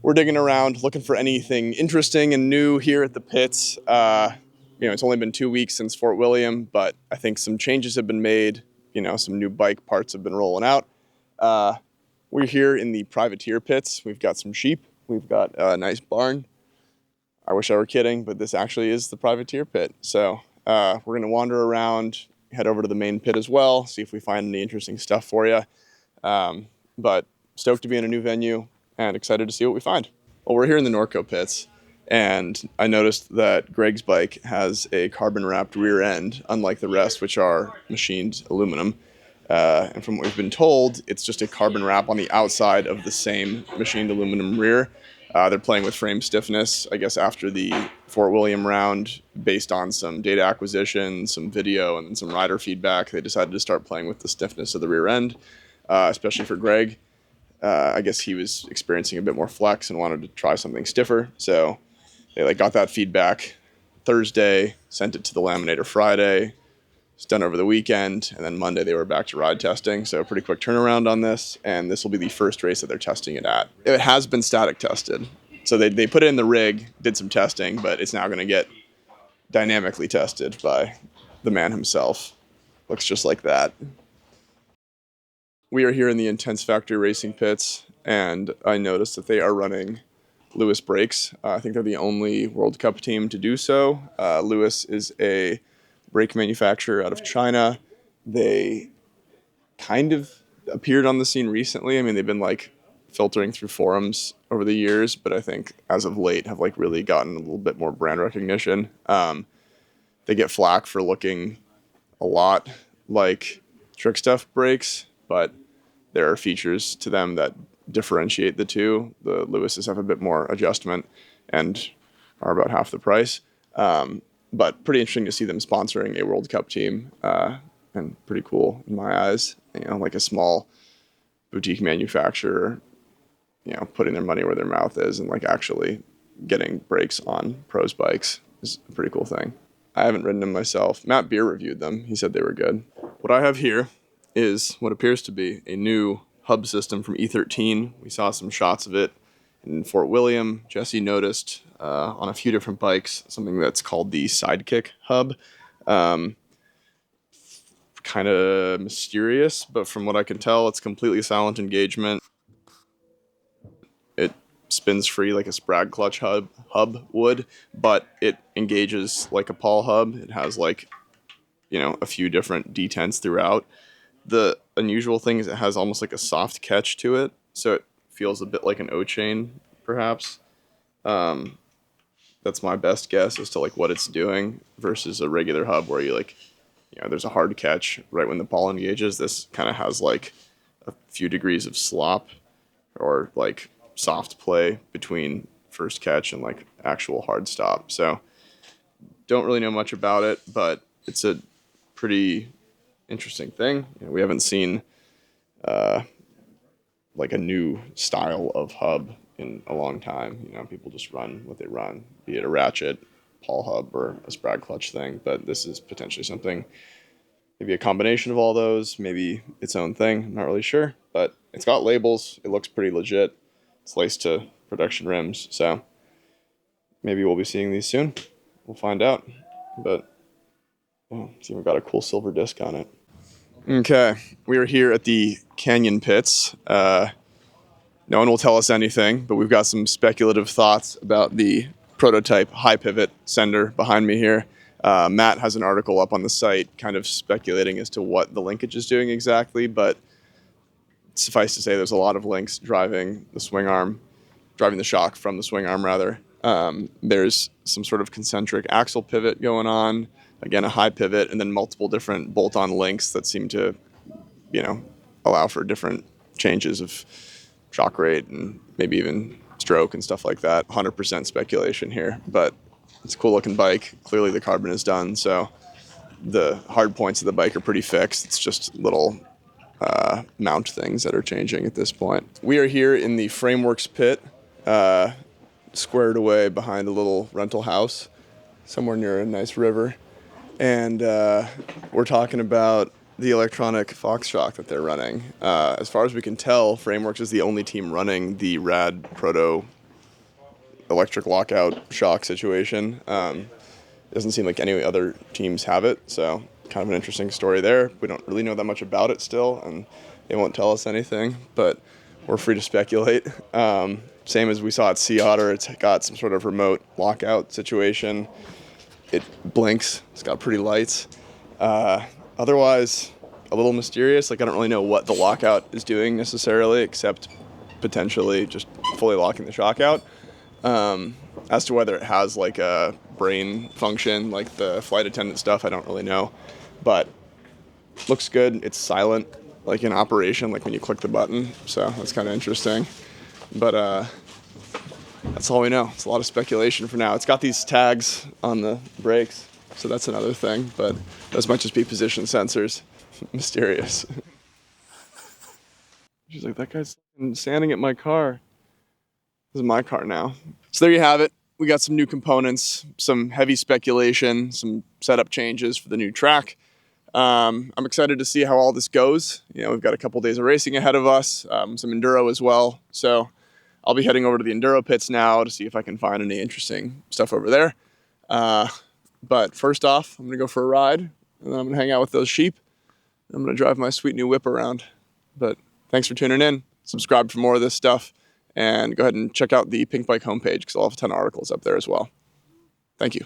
we're digging around, looking for anything interesting and new here at the pits. It's only been 2 weeks since Fort William, but I think some changes have been made. Some new bike parts have been rolling out. We're here in the privateer pits. We've got some sheep. We've got a nice barn. I wish I were kidding, but this actually is the privateer pit. So we're going to wander around, head over to the main pit as well, see if we find any interesting stuff for you. But stoked to be in a new venue and excited to see what we find. Well, we're here in the Norco pits, and I noticed that Greg's bike has a carbon-wrapped rear end, unlike the rest, which are machined aluminum. And from what we've been told, it's just a carbon wrap on the outside of the same machined aluminum rear. They're playing with frame stiffness, I guess, after the Fort William round, based on some data acquisition, some video, and then some rider feedback. They decided to start playing with the stiffness of the rear end, especially for Greg. I guess he was experiencing a bit more flex and wanted to try something stiffer. So they got that feedback Thursday, sent it to the laminator Friday. It's done over the weekend, and then Monday they were back to ride testing. So pretty quick turnaround on this, and this will be the first race that they're testing it at. It has been static tested. So they put it in the rig, did some testing, but it's now going to get dynamically tested by the man himself. Looks just like that. We are here in the Intense Factory Racing pits, and I noticed that they are running Lewis brakes. I think they're the only World Cup team to do so. Lewis is a brake manufacturer out of China. They kind of appeared on the scene recently. I mean, they've been filtering through forums over the years, but I think as of late have really gotten a little bit more brand recognition. They get flack for looking a lot like Trick Stuff brakes, but there are features to them that differentiate the two. The Lewis's have a bit more adjustment and are about half the price. But pretty interesting to see them sponsoring a World Cup team, and pretty cool in my eyes. Like a small boutique manufacturer, putting their money where their mouth is and actually getting brakes on pros bikes is a pretty cool thing. I haven't ridden them myself. Matt Beer reviewed them. He said they were good. What I have here is what appears to be a new hub system from E13. We saw some shots of it in Fort William. Jesse noticed on a few different bikes something that's called the Sidekick hub. Kind of mysterious, but from what I can tell, it's completely silent engagement. It spins free like a Sprag clutch hub would, but it engages like a Paul hub. It has a few different detents throughout. The unusual thing is it has almost like a soft catch to it, so it feels a bit like an O-chain, perhaps. That's my best guess as to what it's doing versus a regular hub where there's a hard catch right when the ball engages. This kind of has a few degrees of slop or soft play between first catch and actual hard stop. So don't really know much about it, but it's a pretty interesting thing. We haven't seen a new style of hub in a long time. People just run what they run, be it a ratchet, Paul hub, or a Sprag clutch thing. But this is potentially something, maybe a combination of all those, maybe its own thing. I'm not really sure, but it's got labels. It looks pretty legit. It's laced to production rims, so maybe we'll be seeing these soon. We'll find out. But it's even got a cool silver disc on it. Okay, we are here at the Canyon pits. No one will tell us anything, but we've got some speculative thoughts about the prototype high pivot sender behind me here. Matt has an article up on the site kind of speculating as to what the linkage is doing exactly, but suffice to say there's a lot of links driving the shock from the swing arm rather. There's some sort of concentric axle pivot going on, again a high pivot, and then multiple different bolt-on links that seem to, allow for different changes of shock rate and maybe even stroke and stuff like that. 100% speculation here, but it's a cool looking bike. Clearly the carbon is done, so the hard points of the bike are pretty fixed. It's just little mount things that are changing at this point. We are here in the Frameworks pit, squared away behind a little rental house somewhere near a nice river, and we're talking about the electronic Fox shock that they're running. As far as we can tell, Frameworks is the only team running the rad proto electric lockout shock situation. It doesn't seem like any other teams have it, so kind of an interesting story there. We don't really know that much about it still, and they won't tell us anything, but we're free to speculate. Same as we saw at Sea Otter, it's got some sort of remote lockout situation. It blinks, it's got pretty lights. Otherwise, a little mysterious. Like, I don't really know what the lockout is doing necessarily, except potentially just fully locking the shock out. As to whether it has like a brain function, like the flight attendant stuff, I don't really know. But looks good. It's silent, like in operation, like when you click the button. So that's kind of interesting. But that's all we know. It's a lot of speculation for now. It's got these tags on the brakes, so that's another thing. But those might just be position sensors. Mysterious. She's like, that guy's standing at my car. This is my car now. So there you have it. We got some new components, some heavy speculation, some setup changes for the new track. I'm excited to see how all this goes. You know, we've got a couple days of racing ahead of us, some enduro as well. So I'll be heading over to the enduro pits now to see if I can find any interesting stuff over there. But first off, I'm going to go for a ride, and then I'm going to hang out with those sheep. I'm going to drive my sweet new whip around. But thanks for tuning in. Subscribe for more of this stuff. And go ahead and check out the Pinkbike homepage because I'll have a ton of articles up there as well. Thank you.